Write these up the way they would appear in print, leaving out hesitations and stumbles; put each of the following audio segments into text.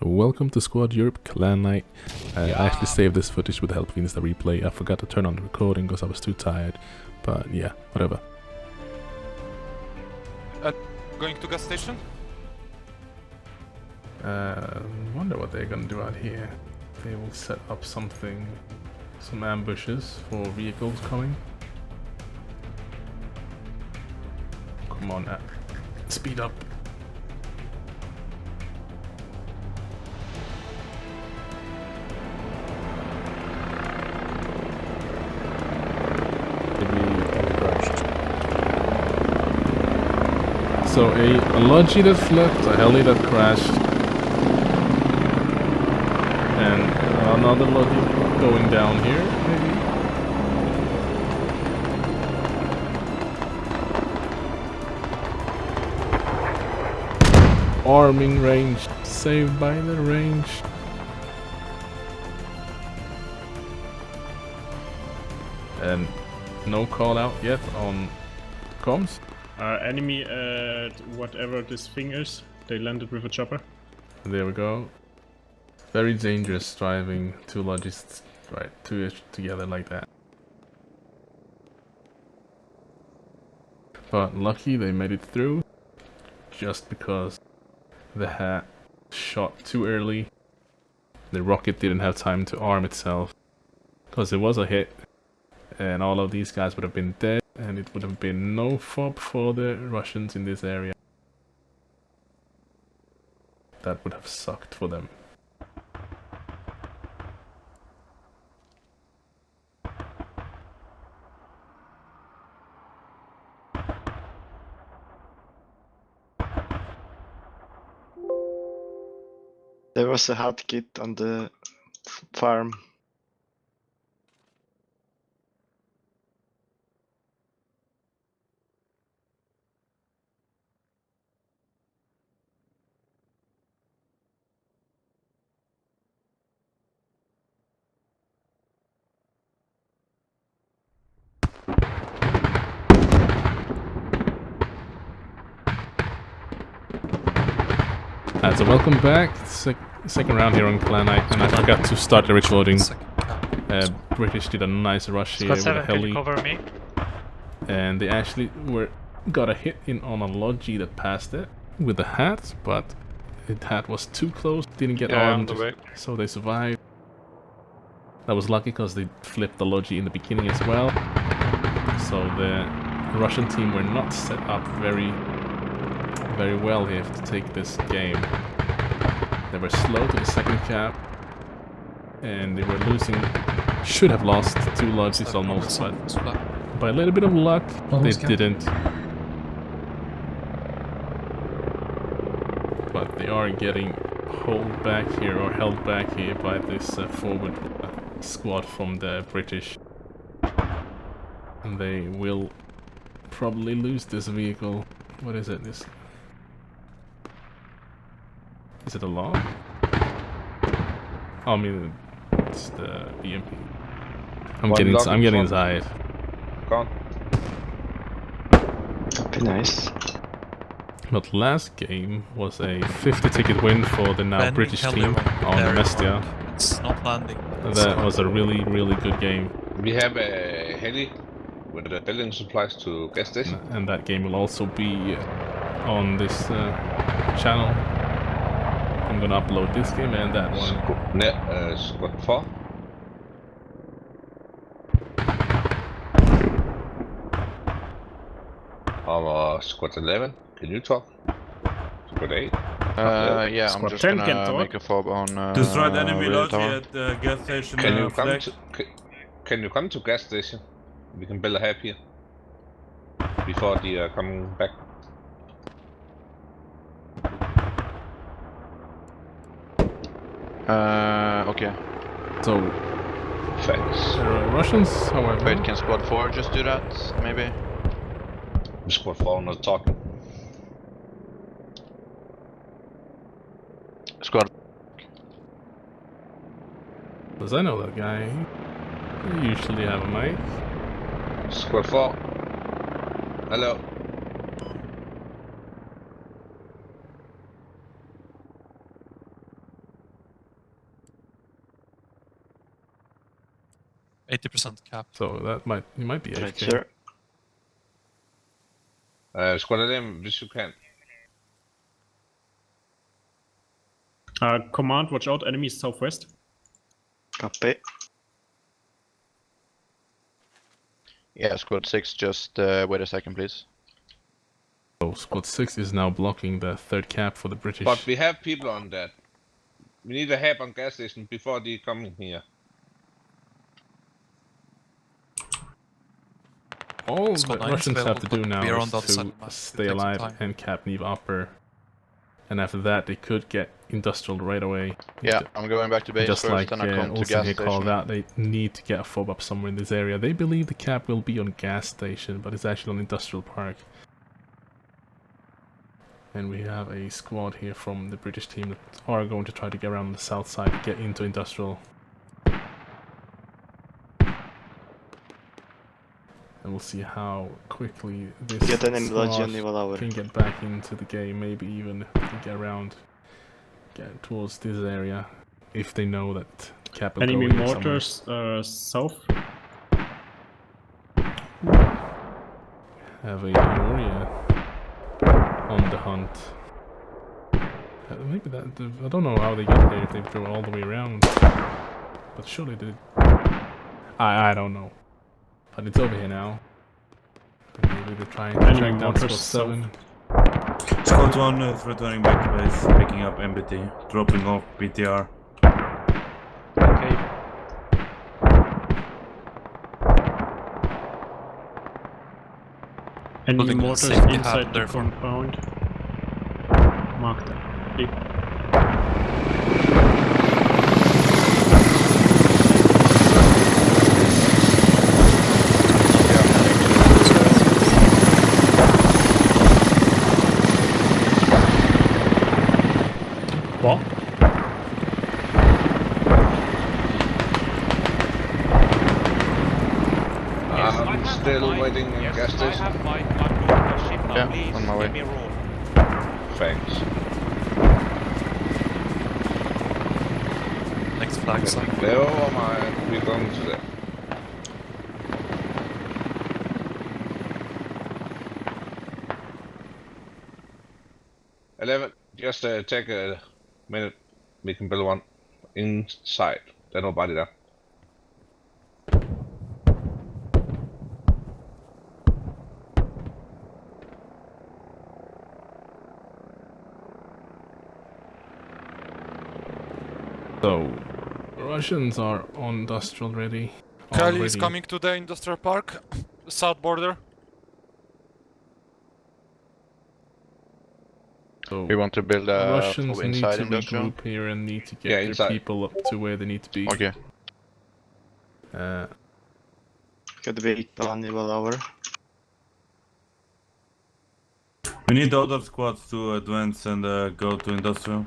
Welcome to Squad Europe Clan Night. I actually saved this footage with the help of Insta Replay. I forgot to turn on the recording because I was too tired. But yeah, whatever. Going to gas station? Wonder what they're gonna do out here. They will set up something, some ambushes for vehicles coming. Come on, speed up. So a Logi that flipped, a Heli that crashed, and another Logi going down here, maybe? Arming range, saved by the range. And no call out yet on comms. Enemy at whatever this thing is. They landed with a chopper. There we go. Very dangerous driving two Logis two together like that. But lucky they made it through, just because they had shot too early. The rocket didn't have time to arm itself, because it was a hit, and all of these guys would have been dead. And it would have been no fob for the Russians in this area. That would have sucked for them. There was a hard kit on the farm. So welcome back, second round here on Clan Night, and I forgot to start the recording. British did a nice rush here with a Heli, cover me. And they actually got a hit in on a Logi that passed it with the hat, but the hat was too close, didn't get armed, so they survived. That was lucky because they flipped the Logi in the beginning as well, so the Russian team were not set up very well here to take this game. They were slow to the second cap, and they were losing, should have lost two Logis almost, but by a little bit of luck, they didn't. But they are getting held back here by this forward squad from the British. And they will probably lose this vehicle. What is it? Is it a log? Oh, I mean, it's the EMP. I'm getting inside. Gone. That'd be nice. But last game was a 50 ticket win for the now British team on Mestia. It's not landing. That was a really good game. We have a Heli with the building supplies to gas station. And that game will also be on this channel. I'm gonna upload this game and that one. Squad 4. Our Squad 11, can you talk? Squad 8? Yeah, I'm just gonna make a fob on Destroyed enemy Logi at the gas station. Can you come to gas station? We can build a hab here before the coming back. Okay. So, Thanks. Russians, however. Wait, can Squad 4 just do that, maybe? Squad 4 not talking. Squad. Because I know that guy. He usually have a mic. Squad 4. Hello. 80% cap. So that you might be Right AFK. here. Squad LM, hvis du kan. Command, watch out, enemies southwest. Copy. Yeah, squad 6, just wait a second, please. So squad 6 is now blocking the third cap for the British. But we have people on that. We need a help on gas station before they come in here. All Squad the 9 is Russians have to available, do but now we are on is the other side to of the map. stay It takes some alive time. and cap Neve upper. And after that, they could get industrial right away. Yeah, I'm going back to base Just first, like then I come to Olsen gas here called station. out, they need to get a fob up somewhere in this area. They believe the cap will be on gas station, but it's actually on industrial park. And we have a squad here from the British team that are going to try to get around the south side to get into industrial. And we'll see how quickly this Get an squad Lodge on Naval Hour. can get back into the game, maybe even get around, get towards this area, if they know that cap will Enemy go here mortars south. Have a Warrior on the hunt. Maybe that, I don't know how they get there, if they go all the way around, but surely they did. I don't know. But it's over here now. Maybe they're trying to track down squad 7. Squad 1 is returning back to base, picking up MBT, dropping off BTR. Okay. Enemy Building a mortars safety inside hub the there for- compound. Mark them. What? I'm still waiting in gas station. I have my Gorodok ship now. Yeah, Please on my way. give me a roll. Thanks. Next flag side. Never mind, we're going to that. Just take a minute. We can build one inside. There's nobody there. So, Russians are on industrial ready. Heli is already. coming to the industrial park, south border. So We want to build a Russians fob need inside to industrial. regroup here and need to get Yeah, their inside. people up to where they need to be. Okay. Could be on Naval Hour. We need the other squads to advance and go to industrial.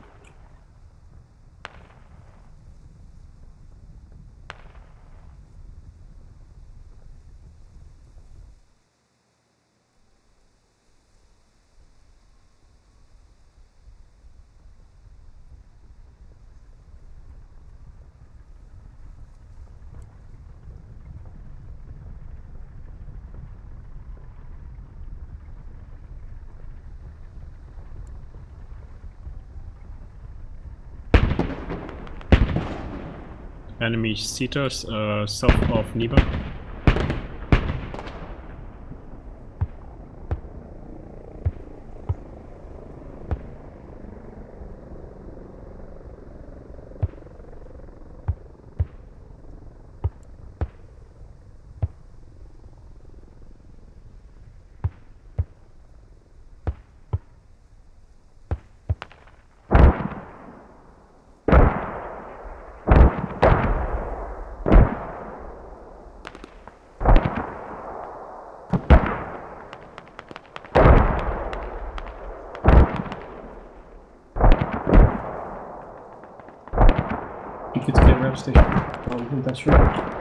Enemy seaters south of Niba. You could get rail station. That's right.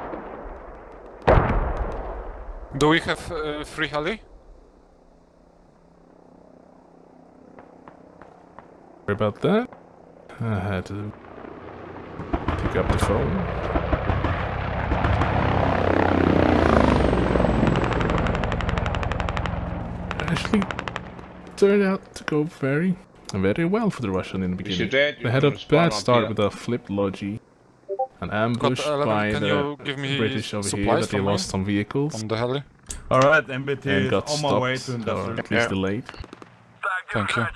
Do we have free Heli? Sorry about that. I had to pick up the phone. actually turned out to go very well for the Russian in the beginning. They had a bad start with a flipped Logi, an ambush by the British over here, but they lost some vehicles. On the heli. Alright, MBT And is got on my way to stopped, or industrial. at least delayed. Thank you.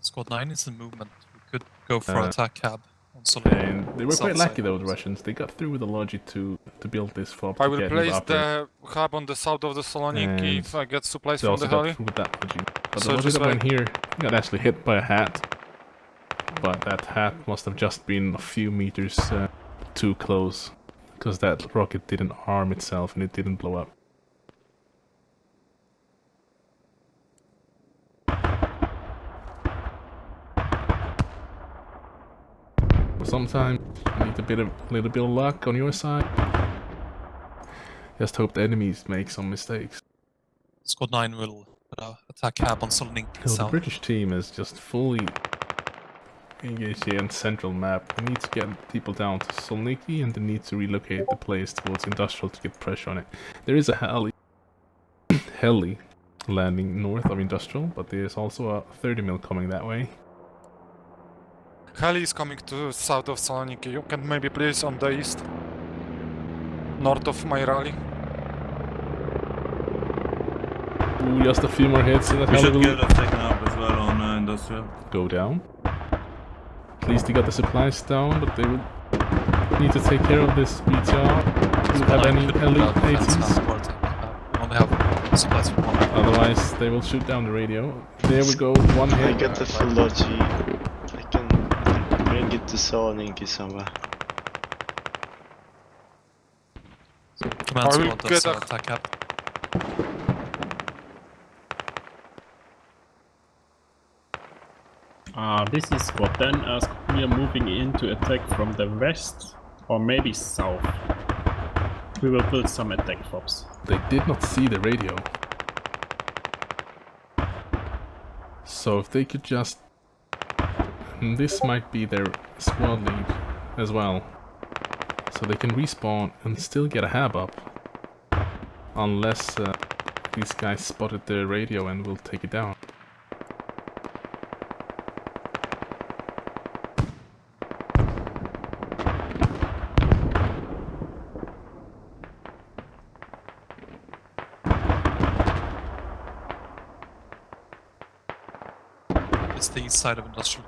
Squad 9 is in movement. We could go for attack cab on And they were quite lucky though, the Russians. They got through with the Logi to build this fob. I will place the hub on the south of the Saloniki if I get supplies from the heli. With that Logi. But the Logi that went here got actually hit by a hat. But that hat must have just been a few meters too close. Because that rocket didn't arm itself and it didn't blow up. Sometimes you need a little bit of luck on your side. Just hope the enemies make some mistakes. Squad 9 will attack cab on Saloniki The south. British team is just fully engaged here in central map. They need to get people down to Saloniki and they need to relocate the place towards industrial to get pressure on it. There is a heli landing north of industrial, but there is also a 30 mil coming that way. Heli is coming to south of Saloniki. You can maybe place on the east. North of my rally. Ooh, just a few more hits and that We heli should will get a second up as well on industrial. go down. At least they got the supplies down, but they will need to take care of this BTR. Do you have any heli ATs? Only have supplies for one. Otherwise, they will shoot down the radio. There we go, one I hit. got the full Logi. I can bring it to Saloniki somewhere. Command squad does attack cab. This is Squad 10. We are moving in to attack from the west or maybe south. We will build some attack fobs. They did not see the radio. So if they could just... This might be their squad lead as well. So they can respawn and still get a hab up. Unless these guys spotted the radio and will take it down. It's the east side of industrial.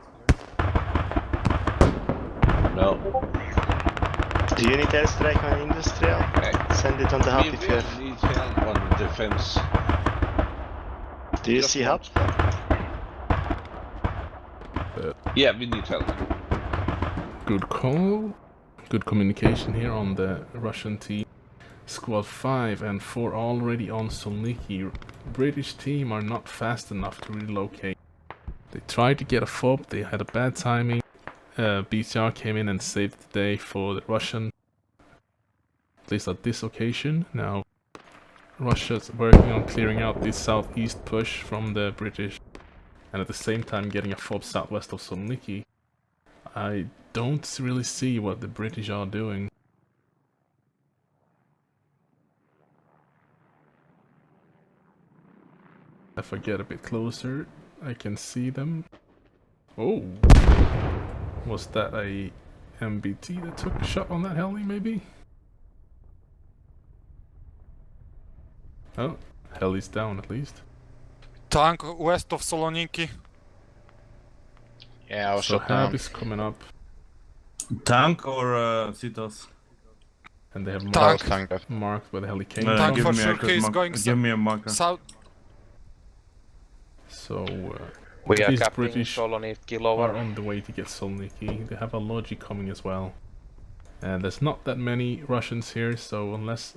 No. Do you need airstrike on industrial? Send it on the hub if you have. We need help on defense. Do you see hub? Yeah, we need help. Good call. Good communication here on the Russian team. Squad 5 and 4 already on Saloniki. British team are not fast enough to relocate. They tried to get a fob, they had a bad timing. BTR came in and saved the day for the Russian. At least at this occasion. Now Russia's working on clearing out this southeast push from the British. And at the same time getting a fob southwest of Saloniki. I don't really see what the British are doing. If I get a bit closer, I can see them. Oh! Was that a MBT that took a shot on that heli, maybe? Oh, heli's down at least. Tank west of Saloniki. Yeah, I was So shot down. hab is coming up, Tank or Citos? and they have Tank. marked where the heli came Tank from. for sure, he's going give me a marker. south. So We are these capping British Saloniki are lower. on the way to get Saloniki. They have a Logi coming as well. And there's not that many Russians here, so unless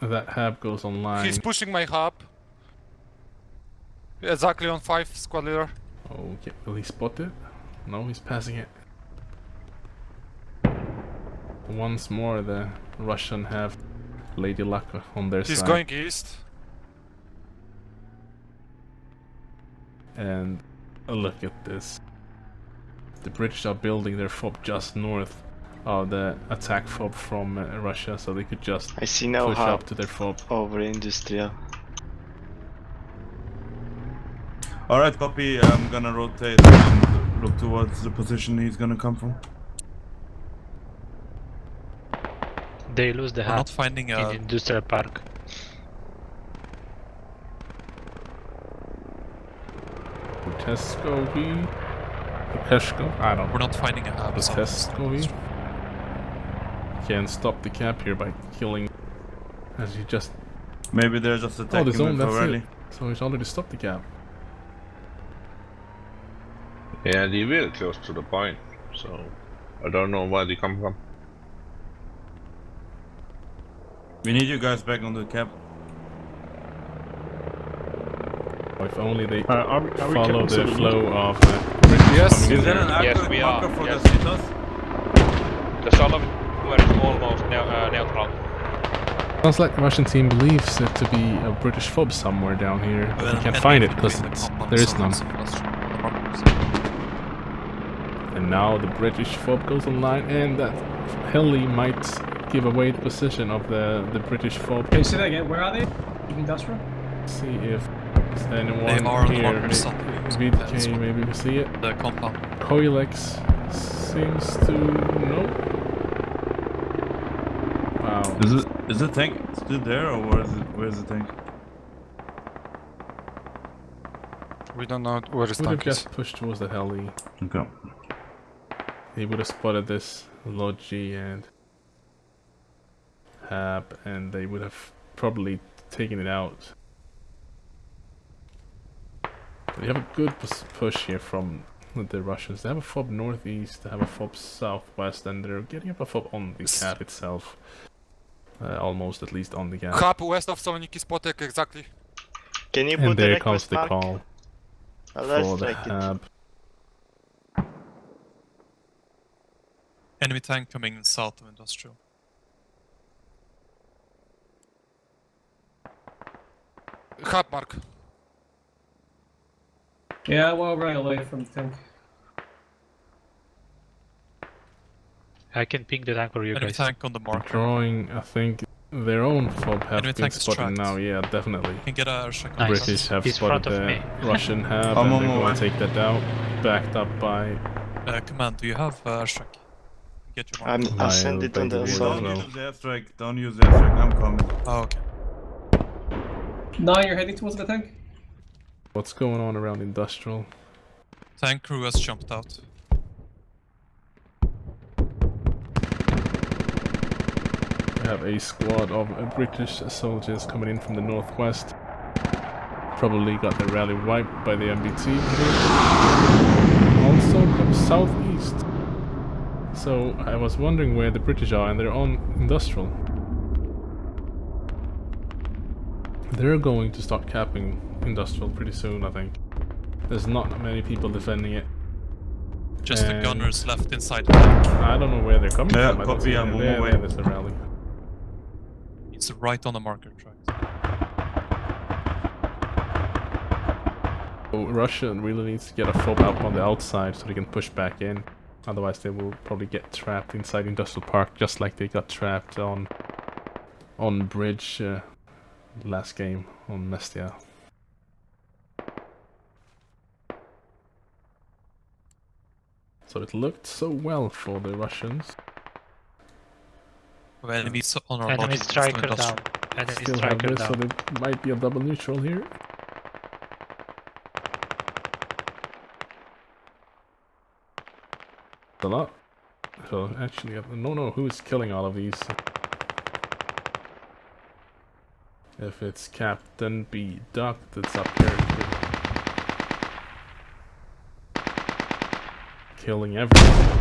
that hab goes online... He's pushing my hub. Exactly on 5, squad leader. Okay, will he spot it? No, he's passing it. Once more, the Russian have Lady Luck on their He's side. going east. And look at this. The British are building their fob just north the attack fob from Russia, so they could just I see no push hub up to their fob. over industrial. Alright, copy. I'm gonna rotate and look towards the position he's gonna come from. They lose the We're hub not finding in the industrial park. Tesco, I don't know. We're not finding a hub. Tesco. Can't stop the cap here by killing. As you just. Maybe they're just Oh, attacking the zone. with That's early. it. So he's already stopped the cap. Yeah, they're really close to the point, so I don't know where they come from. We need you guys back on the cap. If only they Are we follow the cancelled? flow of. Yes. Is there an Yes, accurate we marker are. for Yes. the citas? The Solomon is almost neutral. Sounds like the Russian team believes it to be a British fob somewhere down here, but we can't find it because there is none. And now the British fob goes online, and that Heli might give away the position of the British fob. Can you say that again? Where are they? Industrial? See if there's anyone They are on the here. marker somewhere. VDK, maybe we see it. The compound. Coilex seems to know. Wow. Is the tank still there, or where's the tank? We don't know where his Would have tank is. just pushed towards the Heli. Okay. He would have spotted this Logi and Hab, and they would have probably taken it out. They have a good push here from the Russians. They have a fob northeast, they have a fob southwest, and they're getting up a fob on the cap itself. Almost, at least on the cap. Hub west of Saloniki spotted exactly. Can you And put the there comes request the mark? call I'll for the strike it. Hab. Enemy tank coming in south of industrial. Hub mark. Yeah, well, right away from the tank. I can ping the tank for you Enemy guys. tank on the marker. Drawing, I think their own fob have Enemy been tank is spotted tracked. now. Yeah, definitely. Can get a check on Nice. British have He's spotted front of the me. Russian Hab, I'm and on they're my going way. to take that out. Backed up by. Command, do you have airstrike? Get your marker. I'll send it on the Basically, assault. well. Don't use the airstrike. Don't use the airstrike. I'm coming. Oh, okay. 9, you're heading towards the tank? What's going on around industrial? Tank crew has jumped out. We have a squad of British soldiers coming in from the northwest. Probably got their rally wiped by the MBT. Also from southeast. So I was wondering where the British are, and they're on industrial. They're going to start capping industrial pretty soon, I think. There's not many people defending it. Just the And gunners left inside the tank. I don't know where they're coming Yeah, from. I don't copy, see I'm any. on my way. There's the rally. It's right on the marker track. So Russia really needs to get a fob out on the outside so they can push back in. Otherwise they will probably get trapped inside Industrial Park, just like they got trapped on Bridge last game on Mestia. So it looked so well for the Russians. We have enemies on our Enemy bodies. striker down. Enemy Still have striker this, so down. there might be a double neutral here. A lot. So actually, I don't know who is killing all of these. If it's Captain B. Duck that's up there killing everyone.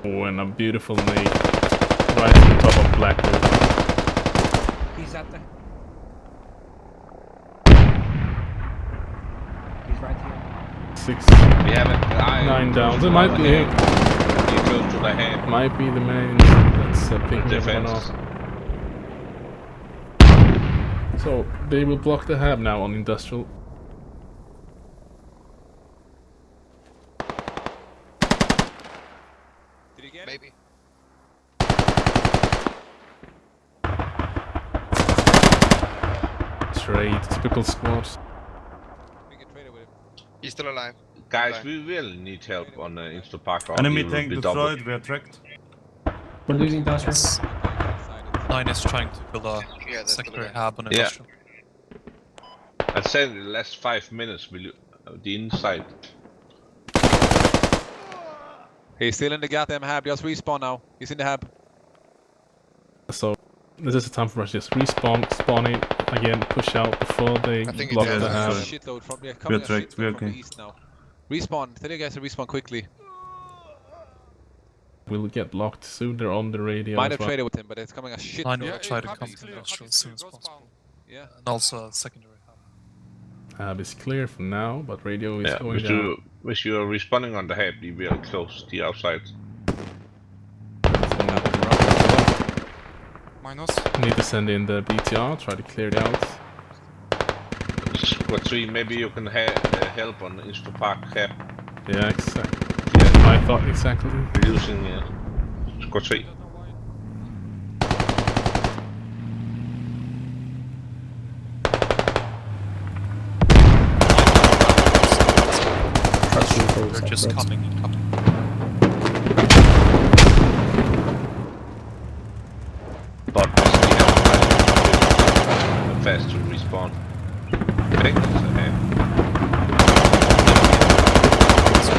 Oh, and a beautiful nade right on top of Blackwood. He's out there. He's right here. 6, We have it. 9 down. It might be him. You go to the head. Might be the man that's picking everyone Defense. off. So they will block the hab now on industrial. raid, typical squad. He's still alive. Guys, we really need help on Insta Park. Or Enemy we will tank be destroyed, doubled. we are tracked. We're losing industrial. Yes. 9 is trying to build a Yeah, that's secondary the hub on Yeah. industrial. I said in the last 5 minutes, the inside. He's still in the goddamn hab. Just respawn now. He's in the hab. So this is the time for us to just respawn, spawn in again, push out before they think block it the is. hab. A shitload from we are coming a tracked, we are shitload from okay. the east now. Respawn. Tell you guys to respawn quickly. We'll get locked soon. They're on the radio. Might as have well. traded with him, but it's coming a shit. 9 will try to come to industrial as soon as possible. Yeah. And also a secondary hub. Hab is clear for now, but radio is Yeah, going down. if you are responding on the hab, we will close the outside. Minus. Need to send in the BTR, try to clear it out. Squad 3, maybe you can help on Insta Park hab. Yeah, exactly. Yeah, I thought exactly. Reducing Squad 3. They're just coming and coming. But fast to respawn. Okay, so,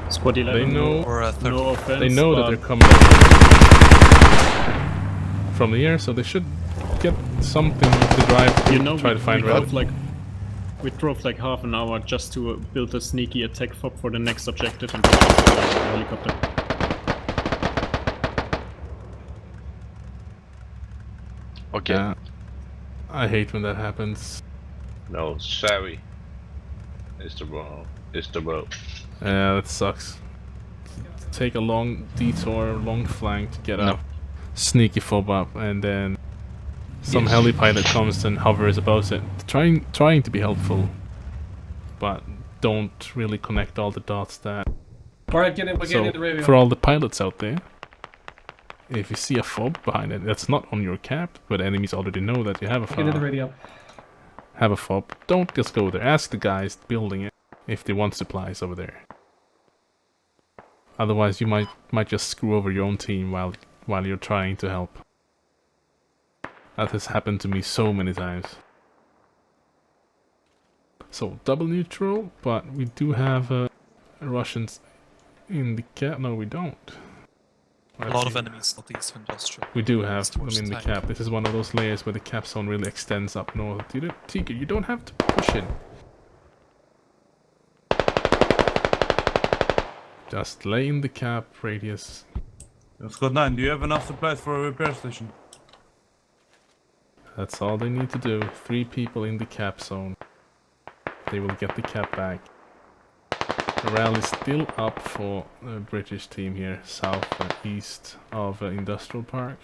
Squad 11. They know. Or a third. No offense. They know that but they're coming from the air, so they should get something to drive. You know, try to find route. we drove like half an hour just to build a sneaky attack fob for the next objective and just a helicopter. Okay. Yeah. I hate when that happens. no, sorry. It's the road. Yeah, that sucks. Take a long detour, long flank to get a sneaky fob up, and then some heli pilot comes and hovers above it, trying to be helpful, but don't really connect all the dots. That Alright, get in, we're getting in the radio. for all the pilots out there, if you see a fob behind it, that's not on your cap, but enemies already know that you have a Get in the fob. radio. Have a fob. Don't just go there. Ask the guys building it if they want supplies over there. Otherwise, you might just screw over your own team while you're trying to help. That has happened to me so many times. So double neutral, but we do have Russians in the cap. No, we don't. A lot of enemies northeast of industrial. We do have them Towards in the tank. cap. This is one of those layers where the cap zone really extends up north. Tigger, you don't have to push in. Just lay in the cap radius. Squad 9, do you have enough supplies for a repair station? That's all they need to do. 3 people in the cap zone. They will get the cap back. Morale is still up for the British team here, south and east of Industrial Park.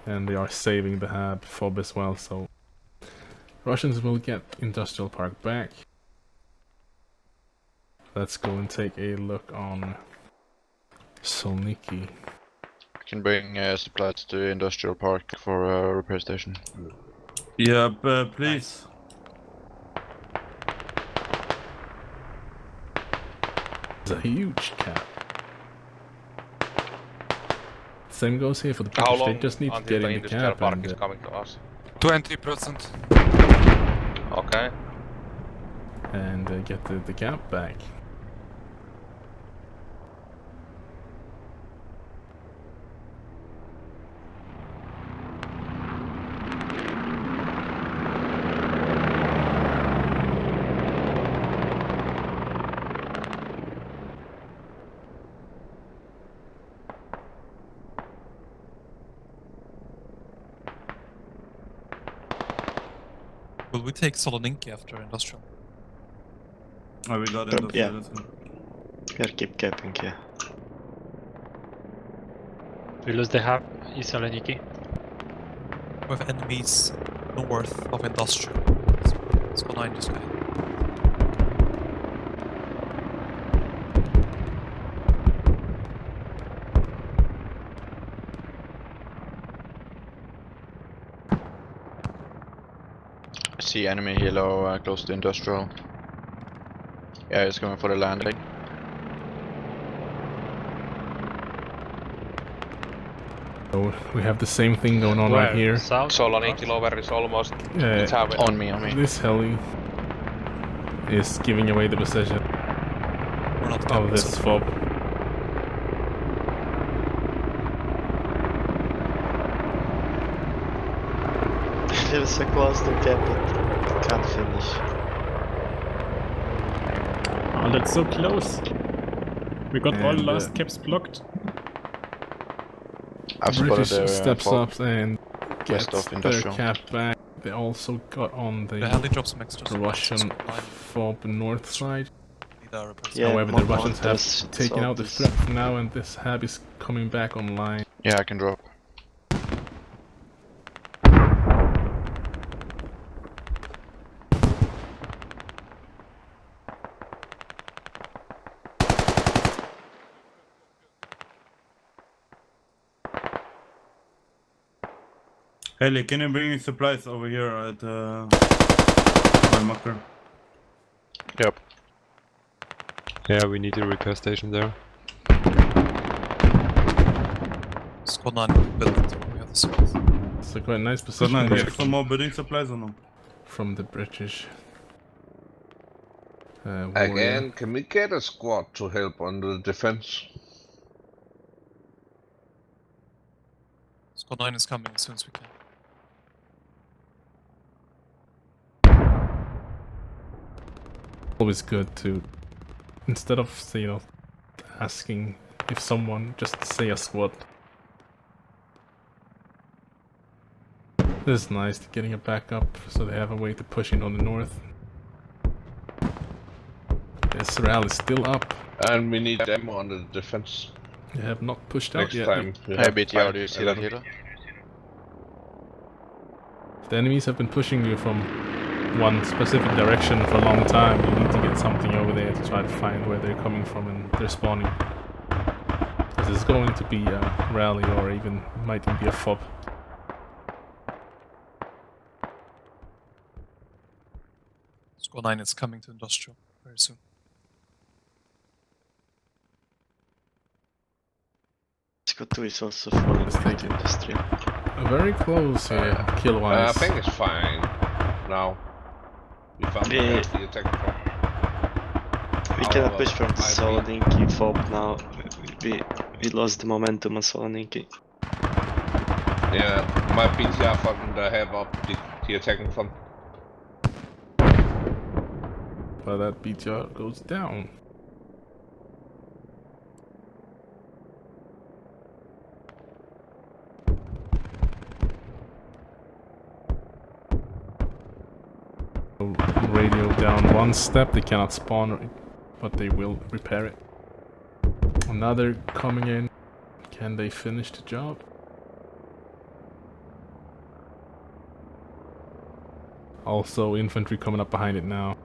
And they are saving the hab fob as well, so Russians will get Industrial Park back. Let's go and take a look on Solniki. I can bring supplies to Industrial Park for a repair station. Yeah, please. It's a huge cap. Same goes here for the British. They just need to get in the cap and is coming to us? 20%. Okay. and get the cap back. Will we take Soloniki after industrial? Oh, we got it. Yeah. Gotta keep capping, yeah. We lose the hub in Saloniki. We have enemies north of industrial. Let's go 9 this way. I see enemy helo close to industrial. Yeah, it's going for the landing. So we have the same thing going on right here. South? Saloniki lower is almost On me, on me. This heli is giving away the possession We're not of coming, this so fob. Feels so close to cap it. Can't finish. Oh, that's so close. We got all And, last caps blocked. I've spotted British their steps fob. up and West gets of their industrial. cap back. They also got on the the heli drops some extra supplies, Russian so line. fob north side. Need our repairs. Yeah, However, the more Russians have mortars, taken out the soldiers. threat for now, and this hab is coming back online. Yeah, I can drop. Heli, can you bring me supplies over here at my marker? Yep. Yeah, we need a repair station there. Squad 9 build it. We have the supplies. It's a quite nice So position now, you there have some more building supplies or no? from the British. Again, can we get a squad to help on the defense? Squad 9 is coming as soon as we can. Always good to, instead of asking if someone, just say a squad. This is nice, getting it back up so they have a way to push in on the north. This rally is still up. And we need them on the defense. They have not pushed out Next yet. time. we Hey have BTR, do you see that 5-11. helo? The enemies have been pushing you from one specific direction for a long time. You need to get something over there to try to find where they're coming from and they're spawning. This is going to be a rally or even might even be a fob. Squad 9 is coming to industrial very soon. Squad 2 is also falling Let's take into it. industrial. Very close here, kill-wise. I think it's fine now. We found the attack from. We cannot push from Saloniki fob now. We lost the momentum on Saloniki. Yeah, my BTR from the have up the attacking from. But that BTR goes down. Radio down one step, they cannot spawn, but they will repair it. Another coming in. Can they finish the job? Also, infantry coming up behind it now.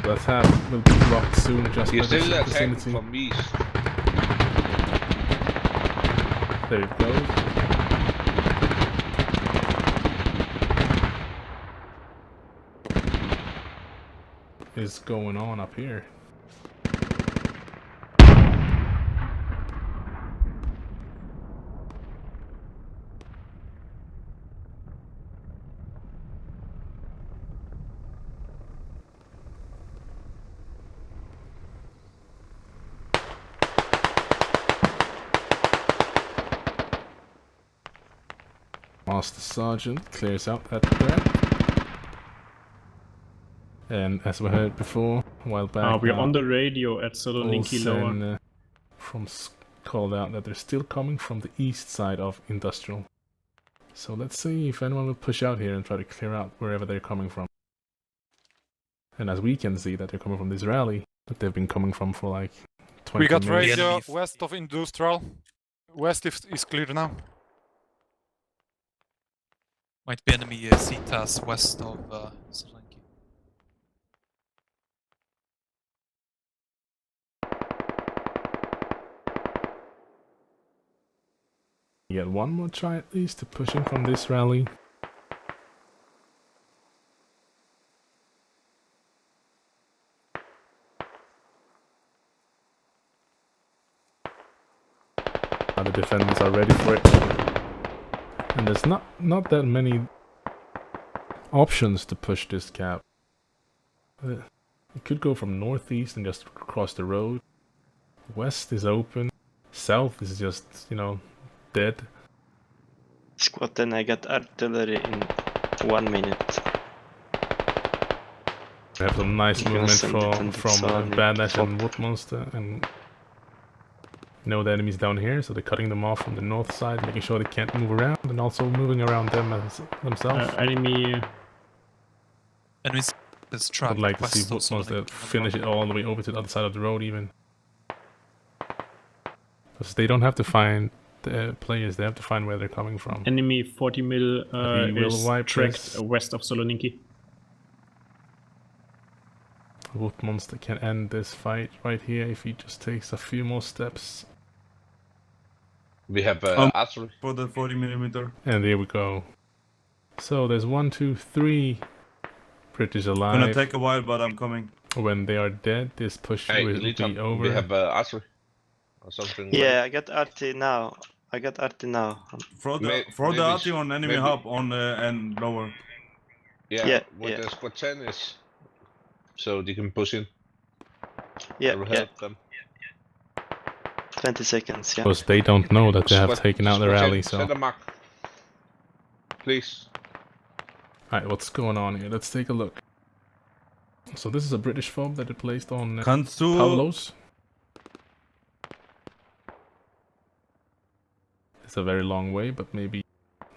Let's have will be blocked soon just You're by the still attacking vicinity. from east. There it goes. What is going on up here? Master Sergeant clears out that threat. And as we heard before, a while back, We're on the radio at Saloniki Lower. Olsen called out that they're still coming from the east side of Industrial. So let's see if anyone will push out here and try to clear out wherever they're coming from. And as we can see that they're coming from this rally that they've been coming from for like 20 We got minutes. radio west of industrial. West is clear now. Might be enemy CTAS west of Saloniki. You get one more try at least to push in from this rally. The defenders are ready for it. And there's not that many options to push this cap. You could go from northeast and just cross the road. West is open. South is just, you know, dead. Squad 10, I got artillery in 1 minute. We have some nice movement from Badass and Wood Monster, and you know the enemies down here, so they're cutting them off from the north side, making sure they can't move around, and also moving around them themselves. Enemy. Enemies is trapped. I'd like to see Wood Monster finish it all the way over to the other side of the road, even. Because they don't have to find the players, they have to find where they're coming from. Enemy 40 mil is tracked west of Saloniki. Wood Monster can end this fight right here if he just takes a few more steps. We have artillery for the 40mm. And there we go. So there's 1, 2, 3 British alive. Gonna take a while, but I'm coming. When they are dead, this push will be over. We have artillery or something. Yeah, I got RT now. I got RT now. Throw the RT on enemy hub on and lower. Yeah, where the squad 10 is. So they can push in. Yeah, will help them. 20 seconds, yeah. Because they don't know that they have taken out the rally, so... Set a mark. Please. Alright, what's going on here? Let's take a look. So this is a British fob that they placed on Pavlos. It's a very long way, but maybe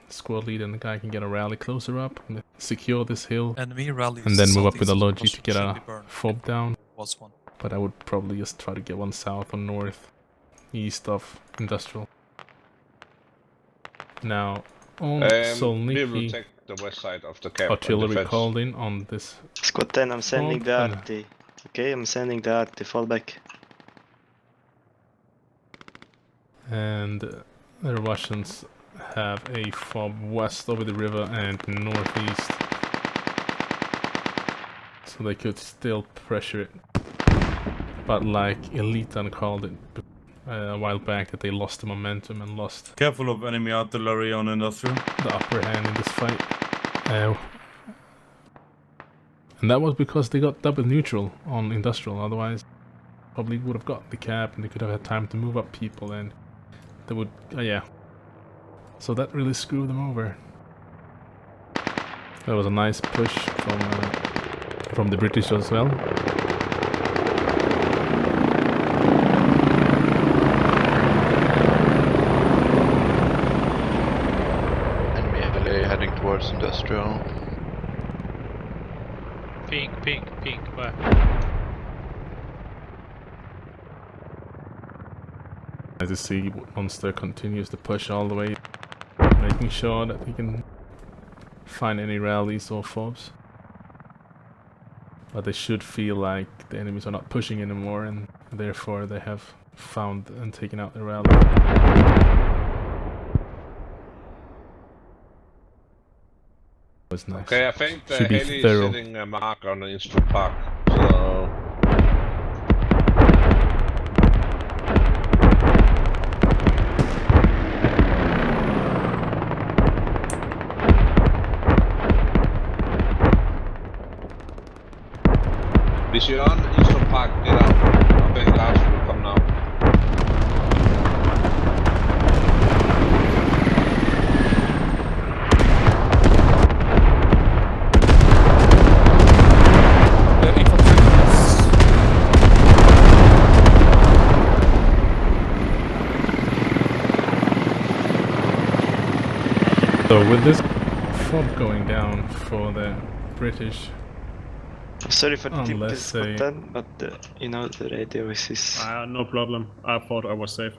squad leader and the guy can get a rally closer up and secure this hill. Enemy rally and then move up with a logi to get a fob down. Was one. But I would probably just try to get one south or north, east of industrial. Now, on Solniki, we will take the west side of the camp. Artillery called in on this. Squad 10, I'm sending the RT. Okay, I'm sending the RT, fall back. And the Russians have a fob west over the river and northeast. So they could still pressure it. But like Elitan called it a while back, that they lost the momentum and lost... Careful of enemy artillery on industrial. ...the upper hand in this fight. And that was because they got double neutral on industrial, otherwise probably would have got the cap and they could have had time to move up people and they would... yeah. So that really screwed them over. That was a nice push from the British as well. Enemy Heli heading towards industrial. Pink, where? As you see, Monster continues to push all the way, making sure that he can find any rallies or fobs. But they should feel like the enemies are not pushing anymore, and therefore they have found and taken out the rally. Was nice. Okay, I think the Should be Heli is thorough. setting a mark on the Instru Park. So Vision, Instru Park, get out. Okay, guys, will come now. So with this fob going down for the British, sorry for the tip, unless this is done, but you know the radio is... no problem. I thought I was safe.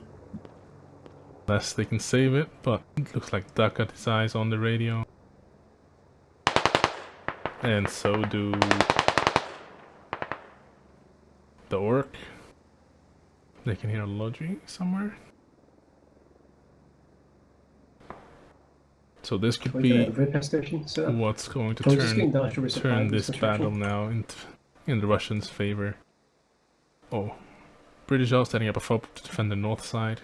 unless they can save it, but it looks like Duck got his eyes on the radio. And so do the Orc. They can hear a logi somewhere. So this could Can we get be a repair station set up? what's going to Can we just get industrial turn resupply this battle construction? now in the Russians' favor. Oh, British are setting up a FOB to defend the north side,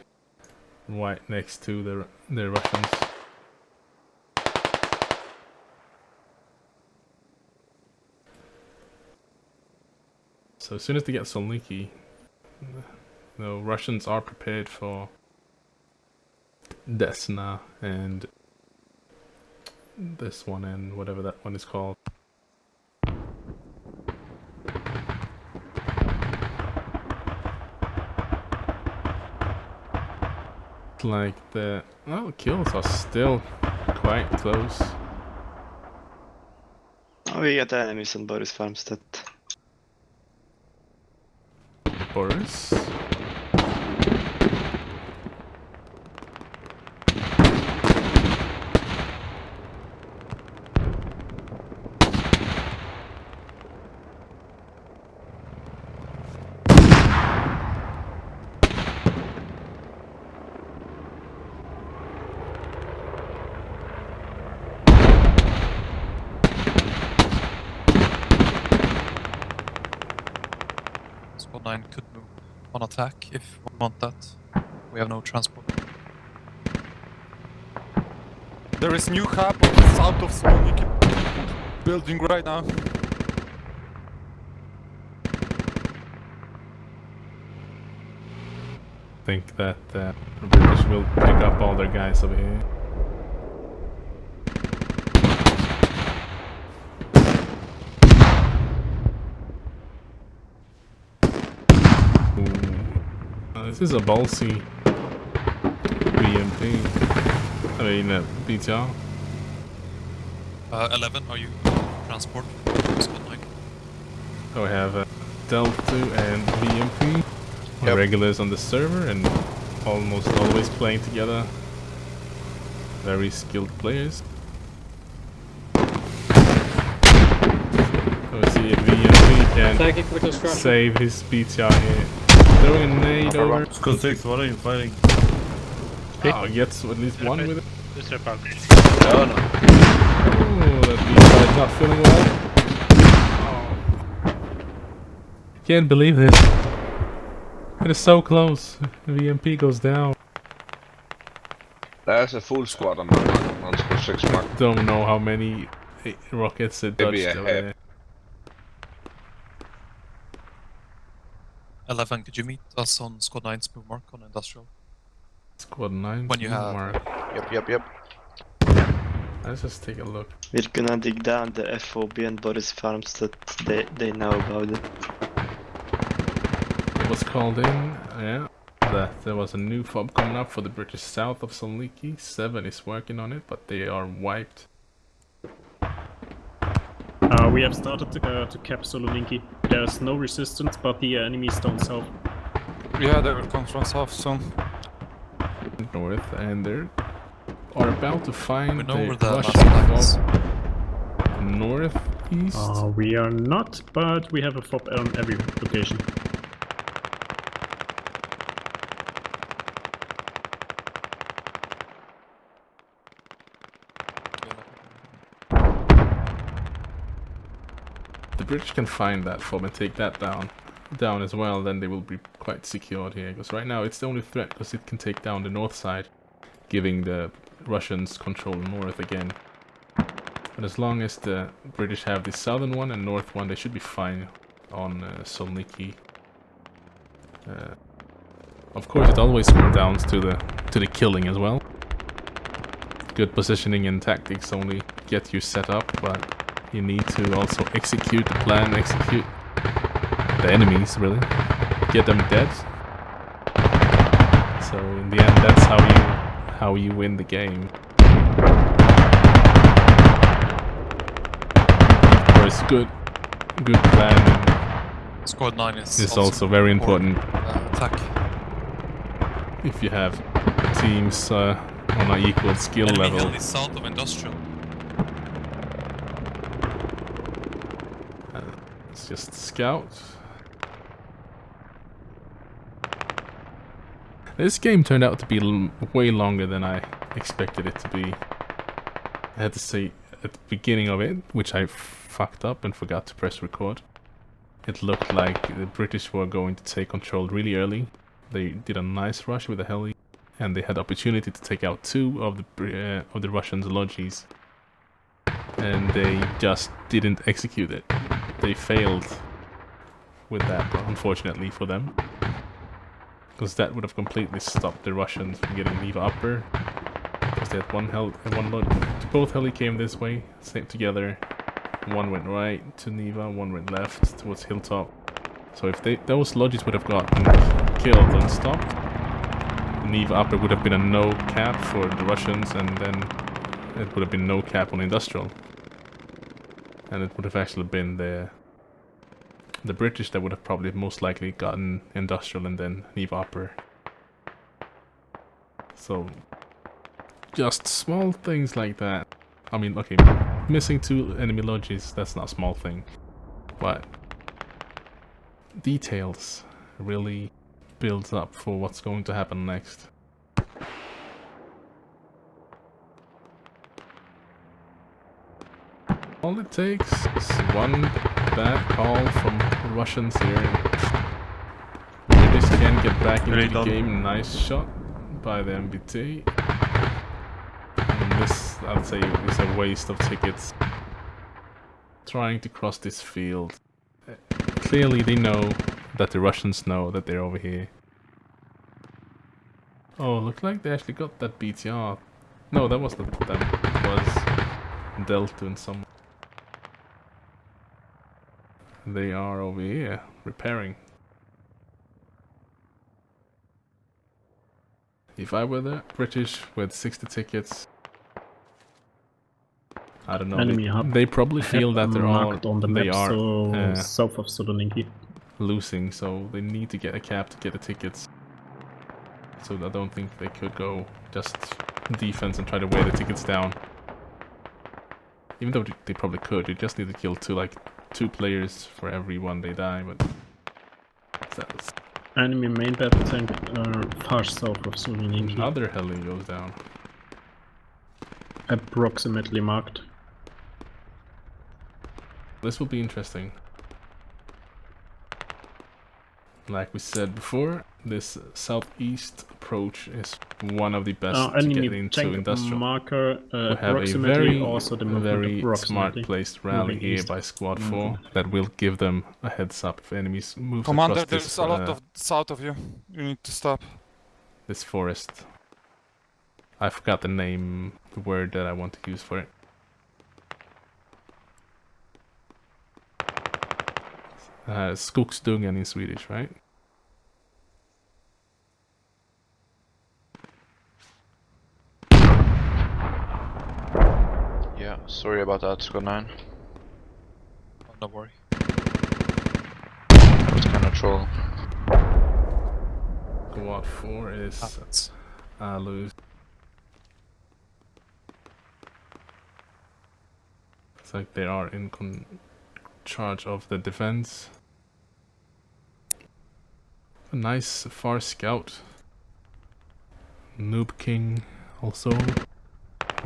right next to the Russians. So as soon as they get Solniki, the Russians are prepared for Desna and this one and whatever that one is called. Like the kills are still quite close. Oh, we got enemies on Boris Farmstead. Boris. Squad 9 could move on attack if we want that. We have no transport. There is new hub on the south of Saloniki building right now. I think that the British will pick up all their guys over here. This is a ballsy BMP. I mean, BTR. 11, are you transport? Squad 9. So we have Delta and BMP. Yep. Regulars on the server and almost always playing together. Very skilled players. Let's see if VMP can save his BTR here. Throwing a nade over. Squad 6, what are you fighting? Oh, gets at least one with it. Just repel. No, no. Oh, that BTR is not feeling well. Oh. Can't believe this. It is so close. VMP goes down. There's a full squad on squad 6 mark. Don't know how many rockets it Maybe dodged a over half. there. 11, could you meet us on Squad 9's move mark on industrial? Squad 9. When you have- mark. Yep. Let's just take a look. We're gonna dig down the FOB and Boris Farmstead. They know about it. It was called in, yeah, that there was a new FOB coming up for the British south of Solniki. 7 is working on it, but they are wiped. We have started to cap Soloninki. There's no resistance, but the enemies down south. Yeah, they will come from south soon. North, and they are about to find We know where the the Russian last flag FOB northeast. We are not, but we have a FOB on every location. The British can find that FOB and take that down as well, then they will be quite secured here. Because right now it's the only threat because it can take down the north side, giving the Russians control north again. But as long as the British have the southern one and north one, they should be fine on Solniki. Of course, it always comes down to the killing as well. Good positioning and tactics only get you set up, but you need to also execute the plan, execute the enemies, really. Get them dead. So in the end, that's how you win the game. Of course, good planning Squad 9 is also very important. Attack. If you have teams on an equal skill Enemy level. Heli south of industrial. Let's just scout. This game turned out to be way longer than I expected it to be. I had to say at the beginning of it, which I fucked up and forgot to press record, it looked like the British were going to take control really early. They did a nice rush with the heli, and they had the opportunity to take out 2 of the Russians' lodges, and they just didn't execute it. They failed with that, unfortunately for them, because that would have completely stopped the Russians from getting Neva upper. Because they had one lodge. Both heli came this way, same together. One went right to Neva, one went left towards Hilltop. So if those lodges would have gotten killed and stopped, Neva upper would have been a no cap for the Russians, and then it would have been no cap on industrial. And it would have actually been the British that would have probably most likely gotten industrial and then Neva upper. So just small things like that. I mean, okay, missing 2 enemy lodges, that's not a small thing. But details really builds up for what's going to happen next. All it takes is one bad call from the Russians here. British can get back into the game. Nice shot by the MBT. And this, I would say, is a waste of tickets. Trying to cross this field. Clearly they know that the Russians know that they're over here. Oh, look like they actually got that BTR. No, that wasn't them. It was Delta in some. They are over here repairing. If I were the British with 60 tickets, I don't know. They probably feel that they're all on the map, so south of Soloniki, losing, so they need to get a cap to get the tickets. So I don't think they could go just defense and try to weigh the tickets down. Even though they probably could, you just need to kill 2 players for every one they die. But that's enemy main battle tank far south of Soloniki. Another heli goes down. Approximately marked. This will be interesting. Like we said before, this southeast approach is one of the best to get into industrial. Marker, we have a very smart placed rally here by Squad 4 that will give them a heads up if enemies move Commander, across this, there's a lot of south of you. You need to stop. This forest. I forgot the name, the word that I want to use for it. Skogsdungen in Swedish, right? Yeah, sorry about that, Squad 9. Oh, don't worry. It's kind of troll. Squad 4 is lose. It's like they are in charge of the defense. A nice far scout. Noob King also.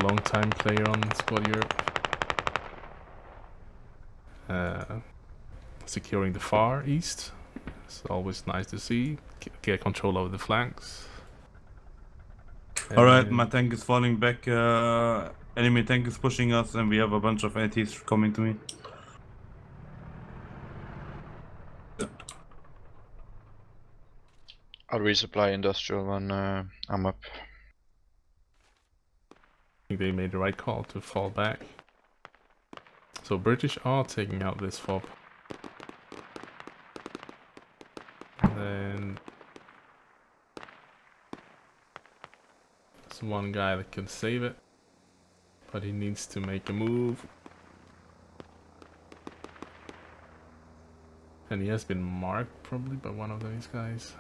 Long time player on Squad Europe. Securing the far east. It's always nice to see. Get control over the flanks. Alright, my tank is falling back. Enemy tank is pushing us and we have a bunch of ATs coming to me. I'll resupply industrial when I'm up. I think they made the right call to fall back. So British are taking out this fob. And then there's one guy that can save it, but he needs to make a move. And he has been marked probably by one of these guys.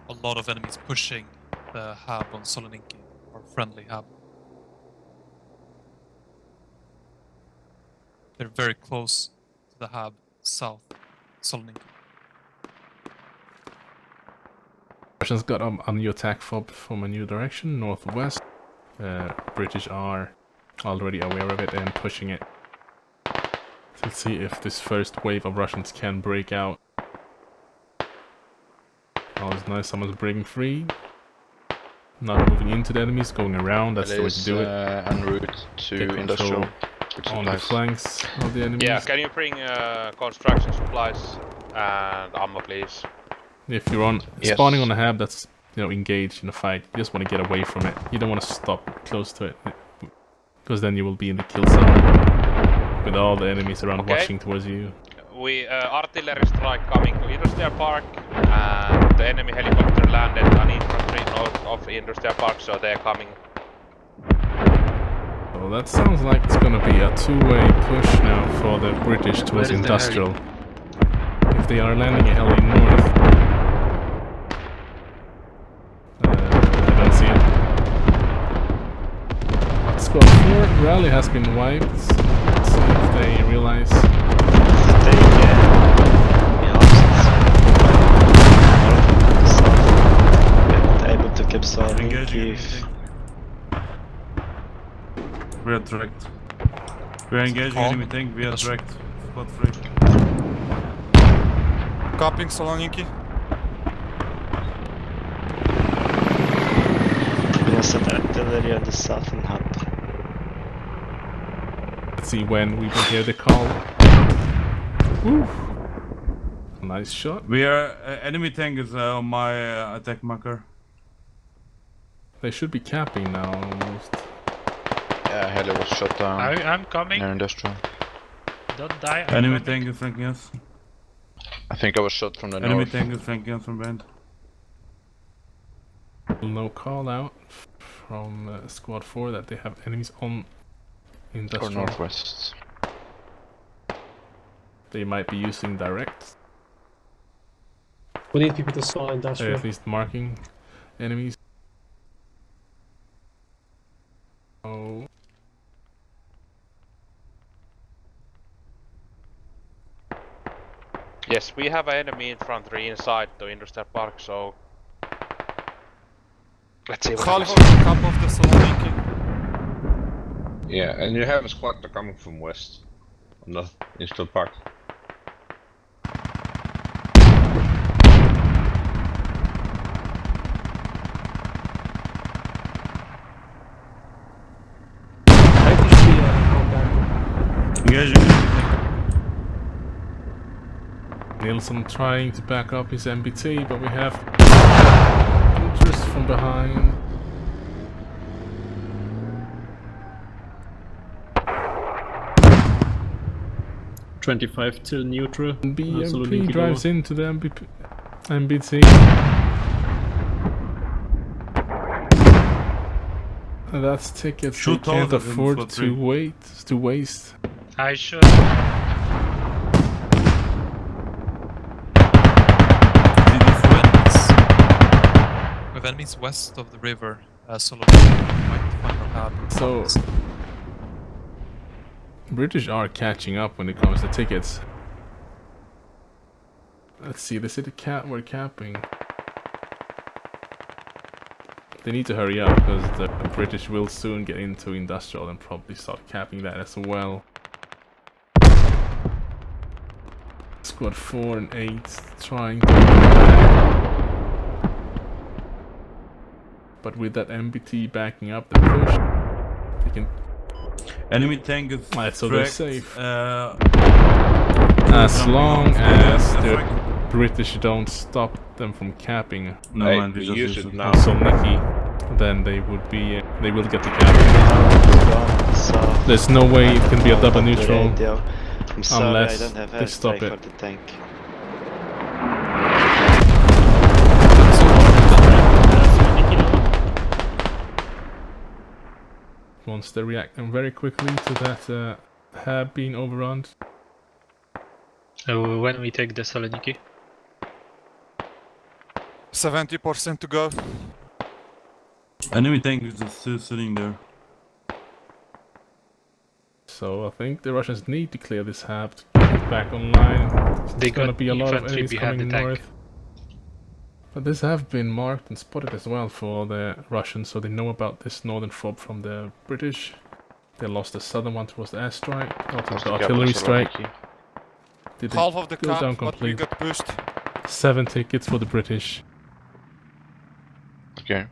A lot of enemies pushing the hub on Soloniki, or friendly hub. They're very close to the hub, south Soloniki. Russians got a new attack fob from a new direction, northwest. British are already aware of it and pushing it to see if this first wave of Russians can break out. Oh, it's nice, someone's breaking free. Not moving into the enemies, going around, that's the way to do it. En route to industrial. On the flanks of the enemies. Yeah, can you bring construction supplies and ammo, please? If you're on spawning on a hab that's, you know, engaged in a fight, you just want to get away from it. You don't want to stop close to it, because then you will be in the kill zone with all the enemies around watching towards you. We artillery strike coming to Industrial Park, and the enemy helicopter landed on infantry north of Industrial Park, so they're coming. So that sounds like it's gonna be a two-way push now for the British towards industrial. If they are landing a heli north, I don't see it. Squad 4 rally has been wiped. Let's see if they realize. Able to keep solving. We are direct. We are engaging enemy tank, we are direct. Squad 3. Capping Saloniki. We have set artillery on the southern hub. Let's see when we can hear the call. Woo. Nice shot. We are enemy tank is on my attack marker. They should be capping now almost. Yeah, Heli was shot down. I'm coming. Near industrial. Don't die. Enemy tank is flanking us. I think I was shot from the enemy north. Enemy tank is flanking us from behind. No call out from Squad 4 that they have enemies on industrial. Or northwest. They might be using direct. We need people to saw industrial. At least marking enemies. Oh. Yes, we have an enemy infantry inside the Industrial Park, so let's see what happens. Half of the Saloniki. Yeah, and you have a squad coming from west on the Industrial Park. Nielsen trying to back up his MBT, but we have interest from behind. .25 till neutral. BMP drives into the MBT. That's tickets we can't afford to waste. I should. With enemies west of the river, Solo might find a hab. So British are catching up when it comes to tickets. Let's see, the city we're capping. They need to hurry up because the British will soon get into industrial and probably start capping that as well. Squad 4 and 8 trying to but with that MBT backing up the push, they can. Enemy tank is so they're safe. As long as the British don't stop them from capping. No, man, we use it now. So Nicky, then they would be. They will get the cap. There's no way it can be a double neutral unless they stop it. Once they react very quickly to that hab being overrun. When we take the Saloniki? 70% to go. Enemy tank is just still sitting there. So I think the Russians need to clear this hab to get it back online. There's gonna be a lot of enemies coming north. But this have been marked and spotted as well for the Russians, so they know about this northern fob from the British. They lost the southern one towards the airstrike, or towards the artillery strike. Did Half of the go down camp, but we completely? got pushed. 7 tickets for the British. Okay.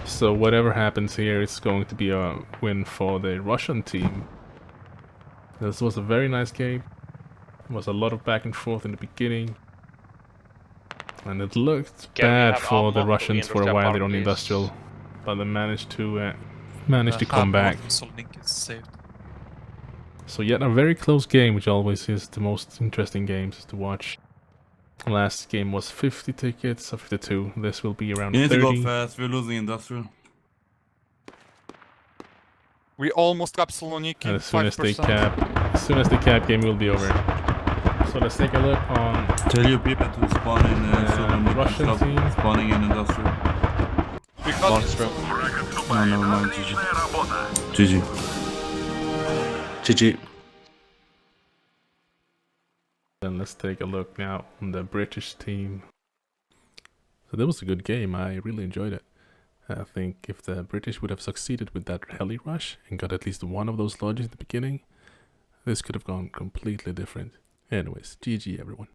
So whatever happens here is going to be a win for the Russian team. This was a very nice game. There was a lot of back and forth in the beginning. And it looked bad for the Russians for a while there on the industrial. But they managed to come back. So yet a very close game, which always is the most interesting games to watch. Last game was 50 tickets, or 52. This will be around 30. You need to go fast, we're losing industrial. We almost got Saloniki. And as soon as they cap, game will be over. So let's take a look on. Tell your people to spawn in the Russian team. Spawning in industrial. No, never mind. GG. GG. Then let's take a look now on the British team. So that was a good game. I really enjoyed it. I think if the British would have succeeded with that heli rush and got at least one of those lodges at the beginning, this could have gone completely different. Anyways, GG everyone.